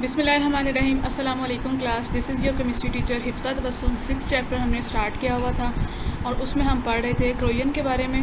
बिस्मिल्लाहिर्रहमानिर्रहीम। अस्सलाम वालेकुम class, this is your chemistry teacher Hifsa Tabassum. 6th chapter हमने स्टार्ट किया हुआ था और उसमें हम पढ़ रहे थे क्रोयन के बारे में।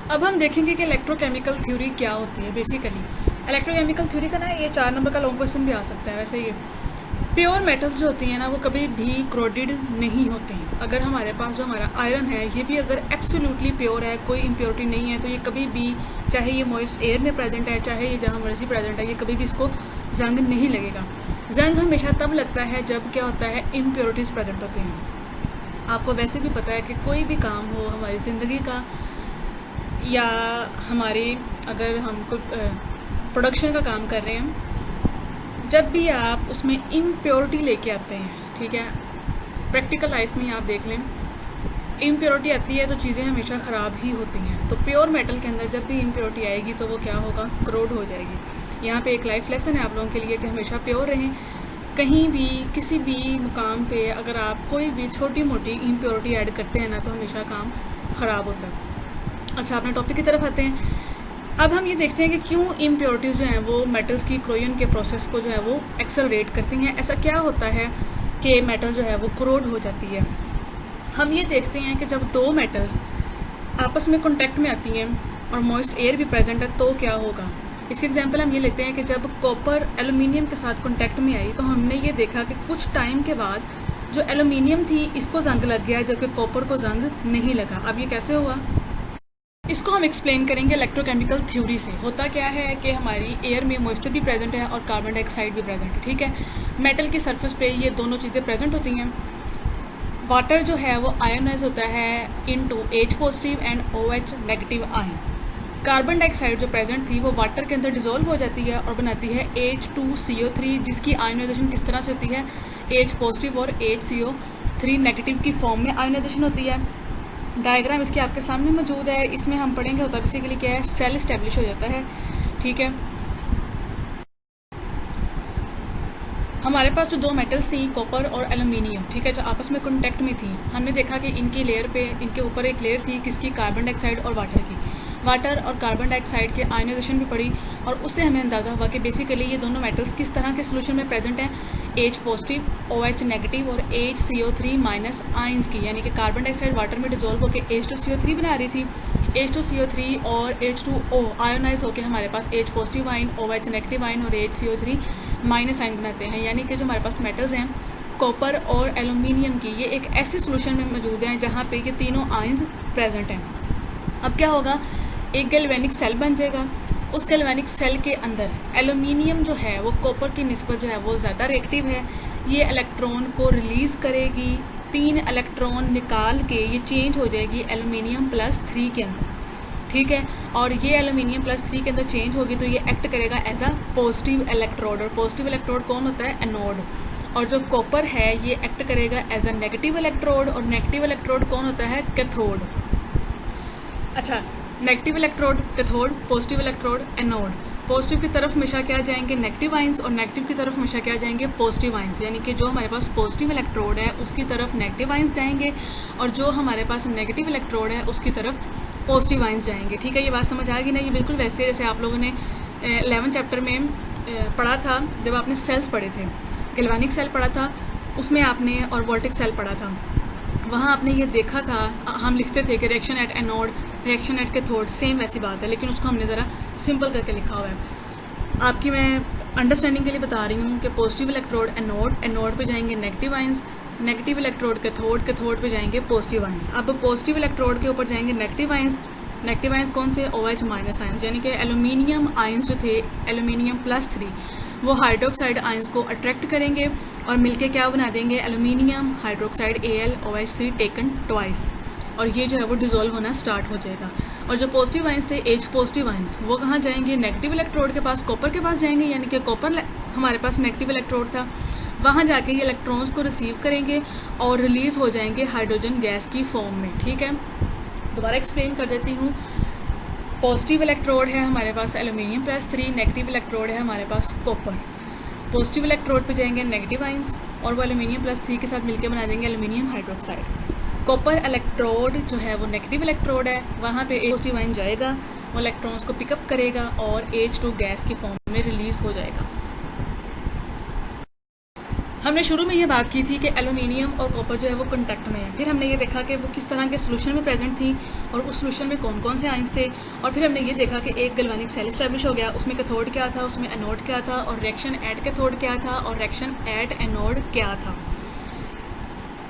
अब हम देखेंगे कि इलेक्ट्रोकेमिकल थ्योरी क्या होती है। बेसिकली इलेक्ट्रोकेमिकल थ्योरी का ना ये 4 नंबर का लॉन्ग क्वेश्चन भी आ सकता है। वैसे ये प्योर मेटल्स जो होती हैं ना वो कभी भी क्रोडेड नहीं होते हैं। अगर हमारे पास जो हमारा आयरन है ये भी अगर एब्सोल्युटली प्योर है, कोई इम्प्योरिटी नहीं है, तो ये कभी भी, चाहे ये मॉइस्ट एयर में प्रेजेंट है, चाहे ये जहाँ मर्जी प्रेजेंट है, ये कभी भी इसको जंग नहीं लगेगा। जंग हमेशा तब लगता है जब क्या होता है, इम्प्योरिटीज़ प्रेजेंट होती हैं। आपको वैसे भी पता है कि कोई भी काम हो हमारी ज़िंदगी का, या हमारी अगर हम कोई प्रोडक्शन का काम कर रहे हैं, जब भी आप उसमें इम्प्योरिटी लेके आते हैं, ठीक है, प्रैक्टिकल लाइफ में आप देख लें, इम्प्योरिटी आती है तो चीज़ें हमेशा ख़राब ही होती हैं। तो प्योर मेटल के अंदर जब भी इम्प्योरिटी आएगी तो वो क्या होगा, क्रोड हो जाएगी। यहाँ पे एक लाइफ लेसन है आप लोगों के लिए कि हमेशा प्योर रहें। कहीं भी किसी भी मुकाम पे अगर आप कोई भी छोटी मोटी इम्प्योरिटी ऐड करते हैं ना तो हमेशा काम ख़राब होता है। अच्छा, अपने टॉपिक की तरफ आते हैं। अब हम ये देखते हैं कि क्यों इम्प्योरिटीज़ जो हैं वो मेटल्स की क्रोयन के प्रोसेस को जो है वो एक्सेलरेट करती हैं। ऐसा क्या होता है कि मेटल जो है वो क्रोड हो जाती है। हम ये देखते हैं कि जब दो मेटल्स आपस में कॉन्टैक्ट में आती हैं और मॉइस्ट एयर भी प्रेजेंट है तो क्या होगा। इसके एग्जांपल हम ये लेते हैं कि जब कॉपर एलुमिनियम के साथ कॉन्टैक्ट में आई तो हमने ये देखा कि कुछ टाइम के बाद जो एलुमिनियम थी इसको जंग लग गया जबकि कॉपर को जंग नहीं लगा। अब ये कैसे हुआ, इसको हम एक्सप्लेन करेंगे इलेक्ट्रोकेमिकल थ्योरी से। होता क्या है कि हमारी एयर में मॉइस्चर भी प्रेजेंट है और कार्बन डाइऑक्साइड भी प्रेजेंट है, ठीक है। मेटल की सरफेस पे ये दोनों चीज़ें प्रेजेंट होती हैं। वाटर जो है वो आयोनाइज होता है into H positive and OH negative ion. Carbon dioxide जो प्रेजेंट थी वो वाटर के अंदर डिजोल्व हो जाती है और बनाती है H2CO3, जिसकी आयोनाइजेशन किस तरह से होती है, H पॉजिटिव और HCO3 नेगेटिव की फॉर्म में आयोनाइजेशन होती है। डायग्राम इसके आपके सामने मौजूद है, इसमें हम पढ़ेंगे होता बेसिकली क्या है, सेल इस्टेब्लिश हो जाता है, ठीक है। हमारे पास जो दो मेटल्स थी कॉपर और एल्यूमिनियम, ठीक है, जो आपस में कॉन्टैक्ट में थी, हमने देखा कि इनकी लेयर पे, इनके ऊपर एक लेयर थी किसकी, कार्बन डाइऑक्साइड और वाटर की। वाटर और कार्बन डाइऑक्साइड के आयोनाइजेशन भी पड़ी और उससे हमें अंदाज़ा हुआ कि बेसिकली ये दोनों मेटल्स किस तरह के सोल्यूशन में प्रेजेंट हैं, H पॉजिटिव, OH नेगेटिव और HCO3 माइनस आयंस की। यानी कि कार्बन डाइऑक्साइड वाटर में डिजोल्व होकर H2CO3 बना रही थी। H2CO3 और H2O आयोनाइज होकर हमारे पास H positive ion, OH negative ion और HCO3 माइनस आयन बनाते हैं। यानी कि जो हमारे पास मेटल्स हैं कॉपर और एल्यूमिनियम की, ये एक ऐसे सोल्यूशन में मौजूद हैं जहाँ पे ये तीनों आयंस प्रेजेंट हैं। अब क्या होगा, एक गैल्वेनिक सेल बन जाएगा। उस गैल्वेनिक सेल के अंदर एल्यूमिनियम जो है वो कॉपर की निस्बत जो है वो ज़्यादा रिएक्टिव है। ये इलेक्ट्रॉन को रिलीज़ करेगी, 3 इलेक्ट्रॉन निकाल के ये चेंज हो जाएगी एल्यूमिनियम +3 के अंदर, ठीक है। और ये एल्यूमिनियम +3 के अंदर चेंज होगी तो ये एक्ट करेगा एज अ पॉजिटिव इलेक्ट्रोड। और पॉजिटिव इलेक्ट्रोड कौन होता है, एनोड। और जो कॉपर है ये एक्ट करेगा एज अ नेगेटिव इलेक्ट्रोड। और नेगेटिव इलेक्ट्रोड कौन होता है, कैथोड। अच्छा, negative electrode cathode, positive electrode anode. Positive की तरफ हमेशा क्या जाएंगे, नेगेटिव आयंस, और नेगेटिव की तरफ हमेशा क्या जाएंगे, पॉजिटिव आयंस। यानी कि जो हमारे पास पॉजिटिव इलेक्ट्रोड है उसकी तरफ नेगेटिव आयंस जाएंगे और जो हमारे पास नेगेटिव इलेक्ट्रोड है उसकी तरफ पॉजिटिव आयंस जाएंगे, ठीक है। ये बात समझ आ गई ना। ये बिल्कुल वैसे जैसे आप लोगों ने 11th चैप्टर में पढ़ा था जब आपने सेल्स पढ़े थे, गैल्वेनिक सेल पढ़ा था उसमें आपने, और वोल्टिक सेल पढ़ा था, वहाँ आपने ये देखा था, हम लिखते थे कि reaction at anode, reaction at cathode, same वैसी बात है, लेकिन उसको हमने ज़रा सिंपल करके लिखा हुआ है। आपकी मैं अंडरस्टैंडिंग के लिए बता रही हूँ कि पॉजिटिव इलेक्ट्रोड एनोड, एनोड पे जाएंगे negative ions, negative electrode cathode, cathode पे जाएंगे पॉजिटिव आयंस। अब पॉजिटिव इलेक्ट्रोड के ऊपर जाएंगे नेगेटिव आयंस, नेगेटिव आयंस कौन से, OH माइनस आयंस। यानी कि एल्यूमिनियम आयंस जो थे, एल्यूमिनियम +3, वो हाइड्रोक्साइड आयंस को अट्रैक्ट करेंगे और मिलके क्या बना देंगे, aluminium hydroxide AlOH3 taken twice, और ये जो है वो डिजोल्व होना स्टार्ट हो जाएगा। और जो पॉजिटिव आयंस थे, H पॉजिटिव आयंस, वो कहाँ जाएंगे, नेगेटिव इलेक्ट्रोड के पास, कॉपर के पास जाएंगे। यानी कि कॉपर हमारे पास नेगेटिव इलेक्ट्रोड था, वहाँ जाके ये इलेक्ट्रॉन्स को रिसीव करेंगे और रिलीज़ हो जाएंगे हाइड्रोजन गैस की फॉर्म में, ठीक है। दोबारा एक्सप्लेन कर देती हूँ। पॉजिटिव इलेक्ट्रोड है हमारे पास एल्यूमिनियम +3, नेगेटिव इलेक्ट्रोड है हमारे पास कॉपर। पॉजिटिव इलेक्ट्रोड पे जाएंगे नेगेटिव आयंस और वो एल्यूमिनियम +3 के साथ मिलकर बना देंगे एल्यूमिनियम हाइड्रोक्साइड। कॉपर इलेक्ट्रोड जो है वो नेगेटिव इलेक्ट्रोड है, वहाँ पे पॉजिटिव आयन जाएगा वो इलेक्ट्रॉन्स को पिकअप करेगा और H2 गैस की फॉर्म में रिलीज़ हो जाएगा। हमने शुरू में ये बात की थी कि एल्यूमिनियम और कॉपर जो है वो कॉन्टैक्ट में है। फिर हमने ये देखा कि वो किस तरह के सोल्यूशन में प्रेजेंट थी और उस सोल्यूशन में कौन कौन से आयंस थे। और फिर हमने ये देखा कि एक गैल्वेनिक सेल इस्टेब्लिश हो गया, उसमें कैथोड क्या था, उसमें एनोड क्या था, और रिएक्शन एट कैथोड क्या था और रिएक्शन एट एनोड क्या था।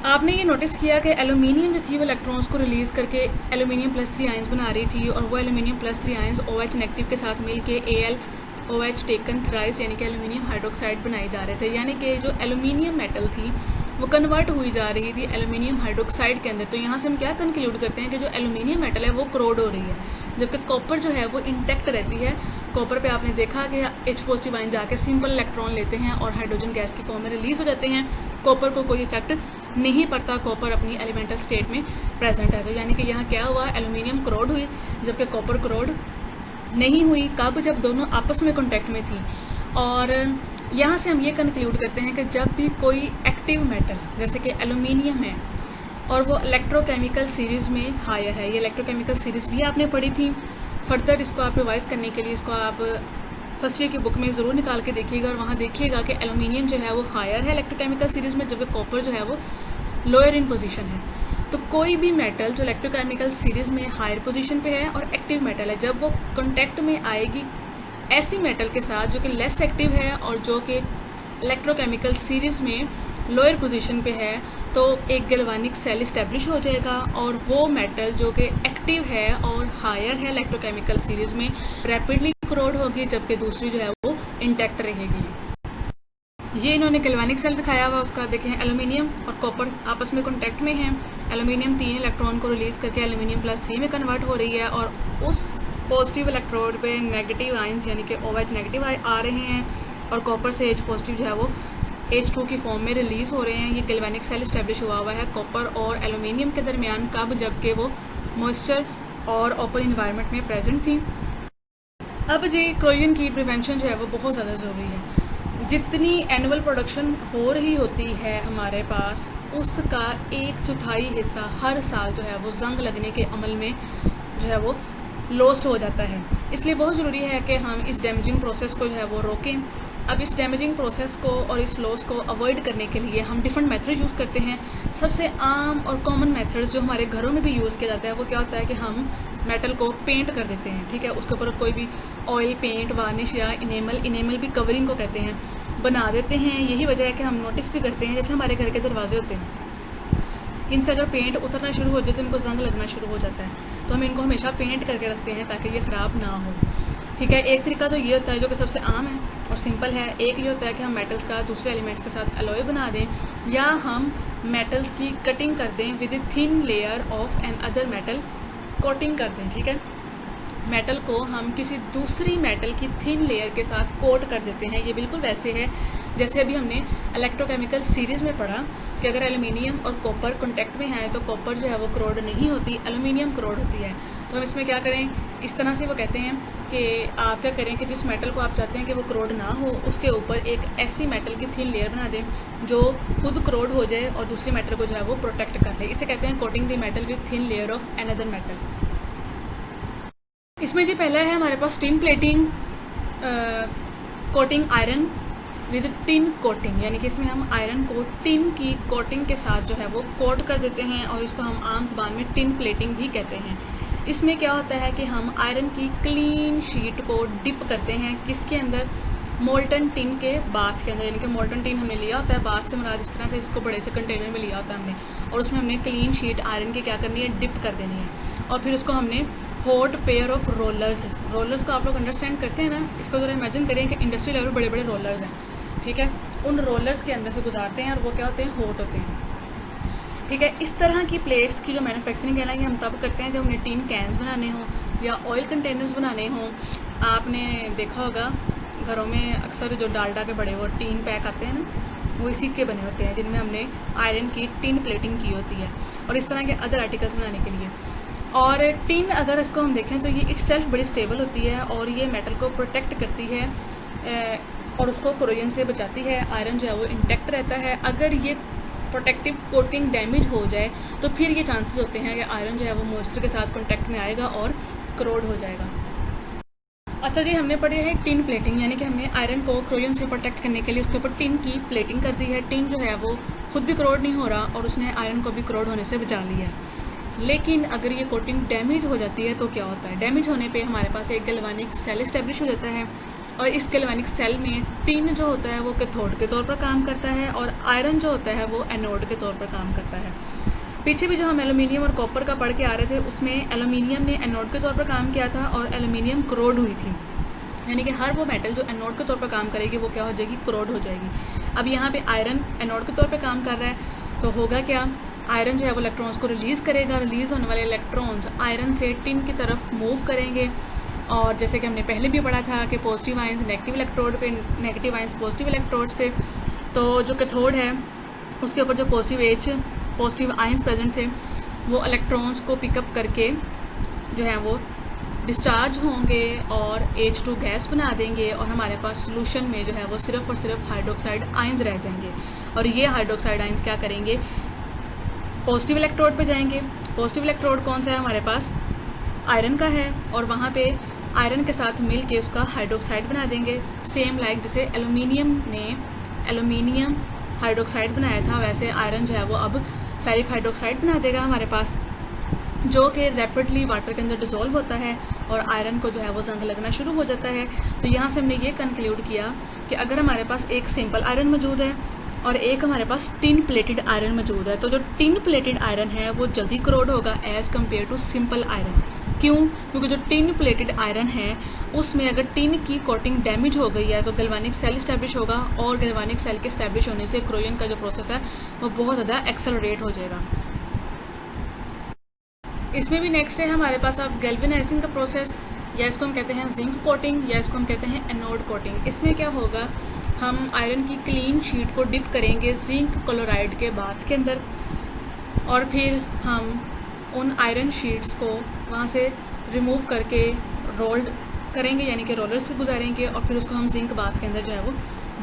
आपने ये नोटिस किया कि एल्यूमिनियम जो थी वो इलेक्ट्रॉन्स को रिलीज़ करके एल्यूमिनियम +3 आयंस बना रही थी, और वो एल्यूमिनियम +3 आयंस OH नेगेटिव के साथ मिल के AlOH टेकन थ्राइस यानी कि एल्यूमिनियम हाइड्रोक्साइड बनाए जा रहे थे। यानी कि जो एल्यूमिनियम मेटल थी वो कन्वर्ट हुई जा रही थी एल्यूमिनियम हाइड्रोक्साइड के अंदर। तो यहाँ से हम क्या कंक्लूड करते हैं कि जो एल्यूमिनियम मेटल है वो क्रोड हो रही है, जबकि कॉपर जो है वो इंटैक्ट रहती है। कॉपर पे आपने देखा कि H पॉजिटिव आयन जाके सिंपल इलेक्ट्रॉन लेते हैं और हाइड्रोजन गैस की फॉर्म में रिलीज हो जाते हैं। कॉपर को कोई इफेक्ट नहीं पड़ता, कॉपर अपनी एलिमेंटल स्टेट में प्रेजेंट है। तो यानी कि यहाँ क्या हुआ, एल्यूमिनियम क्रोड हुई जबकि कॉपर क्रोड नहीं हुई। कब? जब दोनों आपस में कॉन्टैक्ट में थी। और यहाँ से हम ये कंक्लूड करते हैं कि जब भी कोई एक्टिव मेटल जैसे कि एल्यूमिनियम है और वो इलेक्ट्रोकेमिकल सीरीज़ में हायर है, ये इलेक्ट्रोकेमिकल सीरीज़ भी आपने पढ़ी थी। फर्दर इसको आप रिवाइज करने के लिए इसको आप फर्स्ट ईयर की बुक में ज़रूर निकाल के देखिएगा और वहाँ देखिएगा कि एल्यूमिनियम जो है वो हायर है इलेक्ट्रोकेमिकल सीरीज़ में, जबकि कॉपर जो है वो लोअर इन पोजीशन है। तो कोई भी मेटल जो इलेक्ट्रोकेमिकल सीरीज़ में हायर पोजीशन पे है और एक्टिव मेटल है, जब वो कॉन्टैक्ट में आएगी ऐसी मेटल के साथ जो कि लेस एक्टिव है और जो कि इलेक्ट्रोकेमिकल सीरीज़ में लोअर पोजीशन पे है, तो एक गैल्वेनिक सेल इस्टेब्लिश हो जाएगा और वो मेटल जो कि एक्टिव है और हायर है इलेक्ट्रोकेमिकल सीरीज़ में रैपिडली क्रोड होगी, जबकि दूसरी जो है वो इंटैक्ट रहेगी। ये इन्होंने गैल्वेनिक सेल दिखाया हुआ, उसका देखें एल्यूमिनियम और कॉपर आपस में कॉन्टैक्ट में हैं। एल्यूमिनियम 3 इलेक्ट्रॉन को रिलीज़ करके एल्यूमिनियम +3 में कन्वर्ट हो रही है और उस पॉजिटिव इलेक्ट्रोड पे नेगेटिव आयंस यानी कि OH नेगेटिव आ रहे हैं और कॉपर से H पॉजिटिव जो है वो H2 की फॉर्म में रिलीज़ हो रहे हैं। ये गैल्वेनिक सेल इस्टेब्लिश हुआ है कॉपर और एल्यूमिनियम के दरमियान। कब? जबकि वो मॉइस्चर और ओपन इन्वायरमेंट में प्रेजेंट थी। अब जी क्रोजन की प्रिवेंशन जो है वो बहुत ज़्यादा ज़रूरी है। जितनी एनुअल प्रोडक्शन हो रही होती है हमारे पास, उसका 1/4 हिस्सा हर साल जो है वो जंग लगने के अमल में जो है वो लॉस्ट हो जाता है। इसलिए बहुत ज़रूरी है कि हम इस डैमेजिंग प्रोसेस को जो है वो रोकें। अब इस डैमेजिंग प्रोसेस को और इस लॉस को अवॉइड करने के लिए हम डिफरेंट मेथड यूज़ करते हैं। सबसे आम और कॉमन मेथड्स जो हमारे घरों में भी यूज़ किया जाता है वो क्या होता है कि हम मेटल को पेंट कर देते हैं, ठीक है। उसके ऊपर कोई भी ऑयल पेंट, वार्निश या इनेमल भी कवरिंग को कहते हैं, बना देते हैं। यही वजह है कि हम नोटिस भी करते हैं, जैसे हमारे घर के दरवाजे होते हैं, इनसे अगर पेंट उतरना शुरू हो जाए तो इनको जंग लगना शुरू हो जाता है। तो हम इनको हमेशा पेंट करके रखते हैं ताकि ये ख़राब ना हो, ठीक है। एक तरीका तो ये होता है जो कि सबसे आम है और सिंपल है। एक ये होता है कि हम मेटल्स का दूसरे एलिमेंट्स के साथ अलॉय बना दें, या हम मेटल्स की कटिंग कर दें with a thin layer of an other metal, coating कर दें, ठीक है। मेटल को हम किसी दूसरी मेटल की थिन लेयर के साथ कोट कर देते हैं। ये बिल्कुल वैसे है जैसे अभी हमने इलेक्ट्रोकेमिकल सीरीज़ में पढ़ा कि अगर एल्यूमिनियम और कॉपर कॉन्टैक्ट में है तो कॉपर जो है वो क्रोड नहीं होती, एल्यूमिनियम क्रोड होती है। तो हम इसमें क्या करें, इस तरह से वो कहते हैं कि आप क्या करें कि जिस मेटल को आप चाहते हैं कि वो क्रोड ना हो, उसके ऊपर एक ऐसी मेटल की थिन लेयर बना दें जो खुद क्रोड हो जाए और दूसरी मेटल को जो है वो प्रोटेक्ट कर ले। इसे कहते हैं coating the metal with thin layer of another metal. इसमें जी पहला है हमारे पास tin plating, coating iron with tin coating, यानी कि इसमें हम आयरन को टिन की कोटिंग के साथ जो है वो कोट कर देते हैं और इसको हम आम ज़बान में टिन प्लेटिंग भी कहते हैं। इसमें क्या होता है कि हम आयरन की क्लीन शीट को डिप करते हैं किसके अंदर, मोल्टन टिन के बाथ के अंदर। यानी कि मोल्टन टिन हमने लिया होता है, बाथ से मुराद इस तरह से इसको बड़े से कंटेनर में लिया होता है हमने, और उसमें हमने क्लीन शीट आयरन की क्या करनी है, डिप कर देनी है। और फिर उसको हमने हॉट पेयर ऑफ रोलर्स को आप लोग अंडरस्टैंड करते हैं ना, इसको ज़रा इमेजिन करें कि इंडस्ट्री लेवल बड़े बड़े रोलर्स हैं, ठीक है। उन रोलर्स के अंदर से गुजारते हैं और वो क्या होते हैं, हॉट होते हैं, ठीक है। इस तरह की प्लेट्स की जो मैन्युफैक्चरिंग है ना, ये हम तब करते हैं जब हमने टीन कैंस बनाने हों या ऑयल कंटेनर्स बनाने हों। आपने देखा होगा घरों में अक्सर जो डालडा के बड़े वो टीन पैक आते हैं ना, वो इसी के बने होते हैं जिनमें हमने आयरन की टिन प्लेटिंग की होती है, और इस तरह के अदर आर्टिकल्स बनाने के लिए। और टिन अगर इसको हम देखें तो ये इटसेल्फ बड़ी स्टेबल होती है और ये मेटल को प्रोटेक्ट करती है और उसको कोरोजन से बचाती है। आयरन जो है वो इंटैक्ट रहता है। अगर ये प्रोटेक्टिव कोटिंग डैमेज हो जाए तो फिर ये चांसेस होते हैं कि आयरन जो है वो मॉइस्चर के साथ कॉन्टैक्ट में आएगा और क्रोड हो जाएगा। अच्छा जी, हमने पढ़ी है टिन प्लेटिंग, यानी कि हमने आयरन को क्रोयन से प्रोटेक्ट करने के लिए उसके ऊपर टिन की प्लेटिंग कर दी है। टिन जो है वो खुद भी करोड नहीं हो रहा और उसने आयरन को भी करोड होने से बचा लिया है। लेकिन अगर ये कोटिंग डैमेज हो जाती है तो क्या होता है? डैमेज होने पे हमारे पास एक गैल्वेनिक सेल इस्टेब्लिश हो जाता है और इस गैल्वेनिक सेल में टिन जो होता है वो कैथोड के तौर पर काम करता है और आयरन जो होता है वो एनोड के तौर पर काम करता है। पीछे भी जो हम एल्यूमिनियम और कॉपर का पढ़ के आ रहे थे उसमें एल्यूमिनियम ने एनोड के तौर पर काम किया था और एल्यूमिनियम करोड हुई थी, यानी कि हर वो मेटल जो एनोड के तौर पर काम करेगी वो क्या हो जाएगी? करोड हो जाएगी। अब यहाँ पे आयरन एनोड के तौर पे काम कर रहा है तो होगा क्या? आयरन जो है वो इलेक्ट्रॉन्स को रिलीज़ करेगा, रिलीज़ होने वाले इलेक्ट्रॉन्स आयरन से टिन की तरफ मूव करेंगे और जैसे कि हमने पहले भी पढ़ा था कि पॉजिटिव आयंस नेगेटिव इलेक्ट्रोड पे, नेगेटिव आयंस पॉजिटिव इलेक्ट्रोड्स पे, तो जो कैथोड है उसके ऊपर जो पॉजिटिव आयंस प्रेजेंट थे वो इलेक्ट्रॉन्स को पिकअप करके जो है वो डिस्चार्ज होंगे और H2 गैस बना देंगे और हमारे पास सोल्यूशन में जो है वो सिर्फ और सिर्फ हाइड्रोक्साइड आयंस रह जाएंगे। और ये हाइड्रोक्साइड आयंस क्या करेंगे? पॉजिटिव इलेक्ट्रोड पे जाएंगे। पॉजिटिव इलेक्ट्रोड कौन सा है? हमारे पास आयरन का है और वहाँ पे आयरन के साथ मिल के उसका हाइड्रोक्साइड बना देंगे। सेम लाइक जैसे एल्यूमिनियम ने एल्यूमिनियम हाइड्रोक्साइड बनाया था, वैसे आयरन जो है वो अब फेरिक हाइड्रोक्साइड बना देगा हमारे पास, जो कि रैपिडली वाटर के अंदर डिज़ोल्व होता है और आयरन को जो है वो जंग लगना शुरू हो जाता है। तो यहाँ से हमने ये कंक्लूड किया कि अगर हमारे पास एक सिंपल आयरन मौजूद है और एक हमारे पास टिन प्लेटेड आयरन मौजूद है, तो जो टिन प्लेटेड आयरन है वो जल्दी करोड होगा as compare to simple iron. क्यों? क्योंकि जो टिन प्लेटेड आयरन है उसमें अगर टिन की कोटिंग डैमेज हो गई है तो गैल्वेनिक सेल इस्टेब्लिश होगा और गैल्वेनिक सेल के इस्टेब्लिश होने से क्रोयन का जो प्रोसेस है वो बहुत ज़्यादा एक्सेलरेट हो जाएगा। इसमें भी नेक्स्ट है हमारे पास अब गैल्वेनाइजिंग का प्रोसेस, या इसको हम कहते हैं जिंक कोटिंग, या इसको हम कहते हैं एनोड कोटिंग। इसमें क्या होगा? हम आयरन की क्लीन शीट को डिप करेंगे जिंक क्लोराइड के बाथ के अंदर और फिर हम उन आयरन शीट्स को वहाँ से रिमूव करके रोल्ड करेंगे, यानी कि रोलर से गुजारेंगे और फिर उसको हम जिंक बाथ के अंदर जो है वो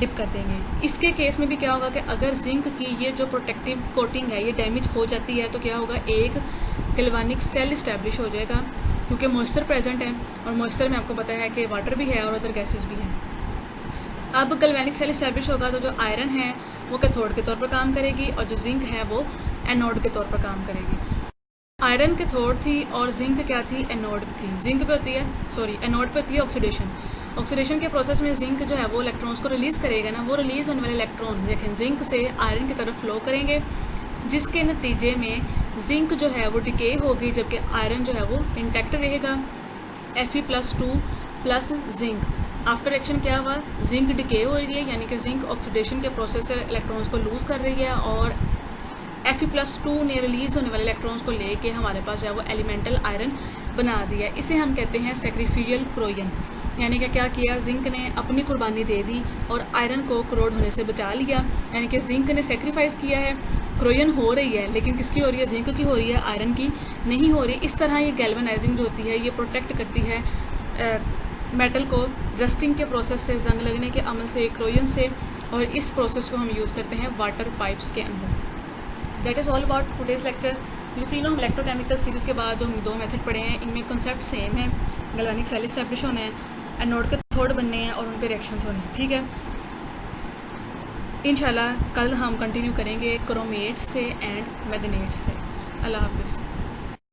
डिप कर देंगे। इसके केस में भी क्या होगा कि अगर जिंक की ये जो प्रोटेक्टिव कोटिंग है ये डैमेज हो जाती है तो क्या होगा? एक गैल्वेनिक सेल इस्टेब्लिश हो जाएगा क्योंकि मॉइस्चर प्रेजेंट है और मॉइस्चर में आपको पता है कि वाटर भी है और अदर गैसेस भी हैं। अब गैल्वेनिक सेल इस्टेब्लिश होगा तो जो आयरन है वो कैथोड के तौर पर काम करेगी और जो जिंक है वो एनोड के तौर पर काम करेगी। आयरन कैथोड थी और जिंक क्या थी? एनोड थी। जिंक पे होती है एनोड पे होती है ऑक्सीडेशन। ऑक्सीडेशन के प्रोसेस में जिंक जो है वो इलेक्ट्रॉन्स को रिलीज़ करेगा ना, वो रिलीज़ होने वाले इलेक्ट्रॉन देखें जिंक से आयरन की तरफ फ्लो करेंगे, जिसके नतीजे में जिंक जो है वो डिके होगी जबकि आयरन जो है वो इंटैक्ट रहेगा। Fe+2 plus zinc, after action क्या हुआ? जिंक डिके हो रही है, यानी कि जिंक ऑक्सीडेशन के प्रोसेस से इलेक्ट्रॉन्स को लूज़ कर रही है और Fe+2 ने रिलीज़ होने वाले इलेक्ट्रॉन्स को लेके हमारे पास जो है वो एलिमेंटल आयरन बना दिया। इसे हम कहते हैं सैक्रिफिशियल क्रोयन, यानी कि क्या किया? जिंक ने अपनी कुर्बानी दे दी और आयरन को करोड होने से बचा लिया, यानी कि जिंक ने सेक्रीफाइस किया है। क्रोयन हो रही है लेकिन किसकी हो रही है? जिंक की हो रही है, आयरन की नहीं हो रही। इस तरह ये गैल्वेनाइजिंग जो होती है ये प्रोटेक्ट करती है मेटल को रस्टिंग के प्रोसेस से, जंग लगने के अमल से, क्रोयन से, और इस प्रोसेस को हम यूज़ करते हैं वाटर पाइप्स के अंदर। That is all about today's lecture. ये तीनों हम इलेक्ट्रोकेमिकल सीरीज़ के बाद जो हम दो मेथड पढ़े हैं इनमें कॉन्सेप्ट सेम है। गैल्वेनिक सेल इस्टेब्लिश होने हैं, एनोड के कैथोड बनने हैं और उन पे रिएक्शंस होने हैं। ठीक है, इंशाल्लाह कल हम कंटिन्यू करेंगे क्रोमेट्स से एंड मैग्नेट्स से। अल्लाह हाफिज़।